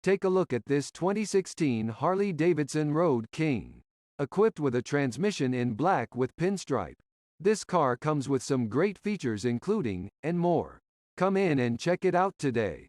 Take a look at this 2016 Harley-Davidson Road King. Equipped with a transmission in black with pinstripe. This car comes with some great features including, and more. Come in and check it out today.